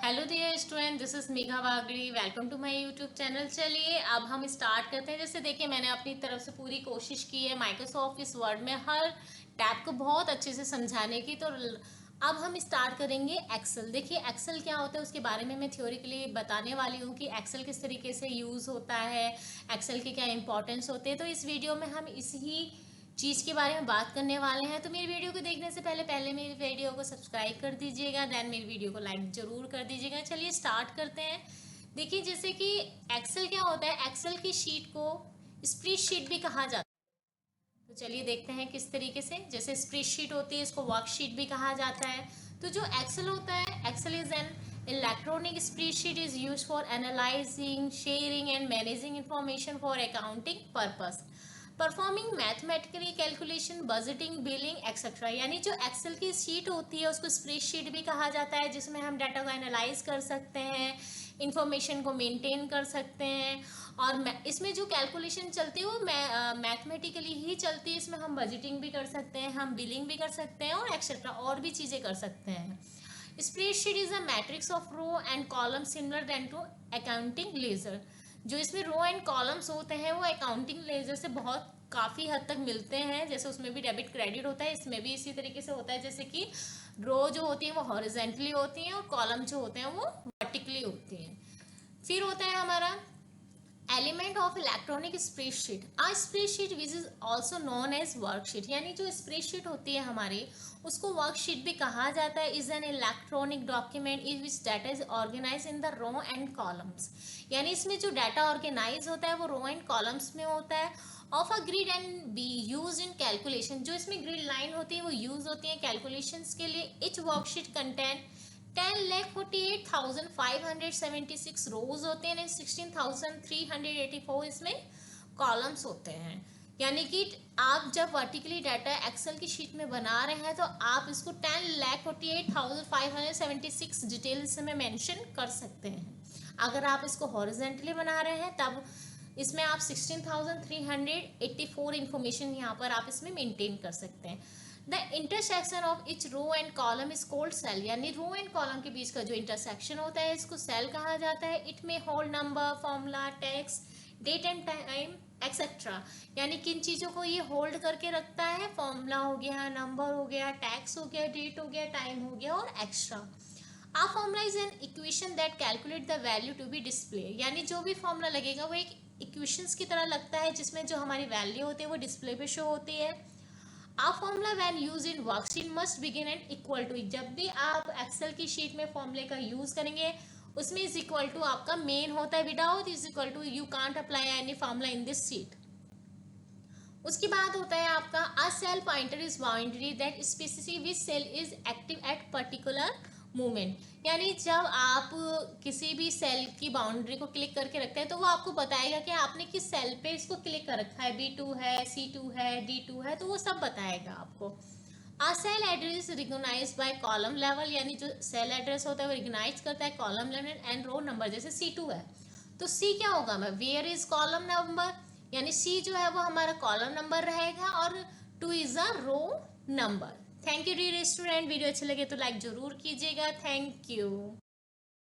Hello dear student, this is Megha Wagdi. Welcome to my YouTube channel. चलिए अब हम start करते हैं। जैसे देखिए, मैंने अपनी तरफ से पूरी कोशिश की है माइक्रोसॉफ्ट इस वर्ड में हर टैब को बहुत अच्छे से समझाने की। तो अब हम स्टार्ट करेंगे एक्सेल। देखिए एक्सेल क्या होता है उसके बारे में मैं थ्योरिकली बताने वाली हूँ कि एक्सेल किस तरीके से यूज़ होता है, एक्सेल के क्या इंपॉर्टेंस होते हैं। तो इस वीडियो में हम इसी चीज़ के बारे में बात करने वाले हैं। तो मेरी वीडियो को देखने से पहले मेरी वीडियो को सब्सक्राइब कर दीजिएगा, देन मेरी वीडियो को लाइक ज़रूर कर दीजिएगा। चलिए स्टार्ट करते हैं। देखिए जैसे कि एक्सेल क्या होता है, एक्सेल की शीट को स्प्रेडशीट भी कहा जाता है। तो चलिए देखते हैं किस तरीके से। जैसे स्प्रेडशीट होती है, इसको वर्कशीट भी कहा जाता है। तो जो एक्सेल होता है, Excel is an electronic spreadsheet is use for analysing, sharing and managing information for accounting purpose, performing mathematically calculation, budgeting, billing etcetera. यानी जो एक्सेल की शीट होती है उसको स्प्रेडशीट भी कहा जाता है, जिसमें हम डाटा को एनालाइज कर सकते हैं, इंफॉर्मेशन को मेंटेन कर सकते हैं। और इसमें जो कैलकुलेशन चलती है वो मैथमेटिकली ही चलती है। इसमें हम बजटिंग भी कर सकते हैं, हम बिलिंग भी कर सकते हैं और एक्सेट्रा और भी चीज़ें कर सकते हैं। Spreadsheet is a matrix of row and column similar than to accounting ledger. जो इसमें रो एंड कॉलम्स होते हैं वो अकाउंटिंग लेजर से बहुत काफ़ी हद तक मिलते हैं। जैसे उसमें भी डेबिट क्रेडिट होता है, इसमें भी इसी तरीके से होता है। जैसे कि रो जो होती है वो हॉरिजेंटली होती हैं और कॉलम जो होते हैं वो वर्टिकली होती हैं। फिर होता है हमारा element of electronic spreadsheet. A spreadsheet which is also known as worksheet. यानी जो स्प्रेडशीट होती है हमारी उसको वर्कशीट भी कहा जाता है। Is an electronic document is which data is organise in the row and columns. यानी इसमें जो डाटा ऑर्गेनाइज होता है वो रो एंड कॉलम्स में होता है। Of a grid and B use in calculation. जो इसमें ग्रिड लाइन होती है वो यूज होती है कैलकुलेशंस के लिए। इच वर्कशीट कंटेंट 10,48,576 रोज होते हैं, 16,384 इसमें कॉलम्स होते हैं। यानी कि आप जब वर्टिकली डाटा एक्सेल की शीट में बना रहे हैं तो आप इसको 10,48,576 डिटेल इसमें मेंशन कर सकते हैं। अगर आप इसको हॉरिजेंटली बना रहे हैं तब इसमें आप 16,384 इंफॉर्मेशन यहाँ पर आप इसमें मेंटेन कर सकते हैं। The intersection of each row and column is called cell. यानी रो एंड कॉलम के बीच का जो इंटरसेक्शन होता है इसको सेल कहा जाता है। It may hold number, formula, text, date and time etcetera. यानी किन चीज़ों को ये होल्ड करके रखता है, फॉर्मूला हो गया, नंबर हो गया, टैक्स हो गया, डेट हो गया, टाइम हो गया और extra. A formula is an equation that calculate the value to be display. यानी जो भी फॉर्मूला लगेगा वो एक इक्वेशंस की तरह लगता है, जिसमें जो हमारी वैल्यू होती है वो डिस्प्ले पे शो होती है। A formula when use in worksheet must begin and equal to. जब भी आप एक्सेल की शीट में फॉर्मूले का यूज करेंगे उसमें इज इक्वल टू आपका मेन होता है। Without is equal to you can't apply any formula in this sheet. उसके बाद होता है आपका a cell pointer is boundary that specific which cell is active at particular moment. यानी जब आप किसी भी सेल की बाउंड्री को क्लिक करके रखते हैं तो वो आपको बताएगा कि आपने किस सेल पे इसको क्लिक कर रखा है। B2 है, C2 है, D2 है, तो वो सब बताएगा आपको। A cell address recognize by column level. यानी जो सेल एड्रेस होता है वो रिकॉग्नाइज करता है column level and row number. जैसे C2 है तो C क्या होगा, मैं वेयर इज कॉलम नंबर। यानी C जो है वो हमारा कॉलम नंबर रहेगा और 2 is a row number. Thank you dear student. Video अच्छे लगे तो लाइक जरूर कीजिएगा। Thank you.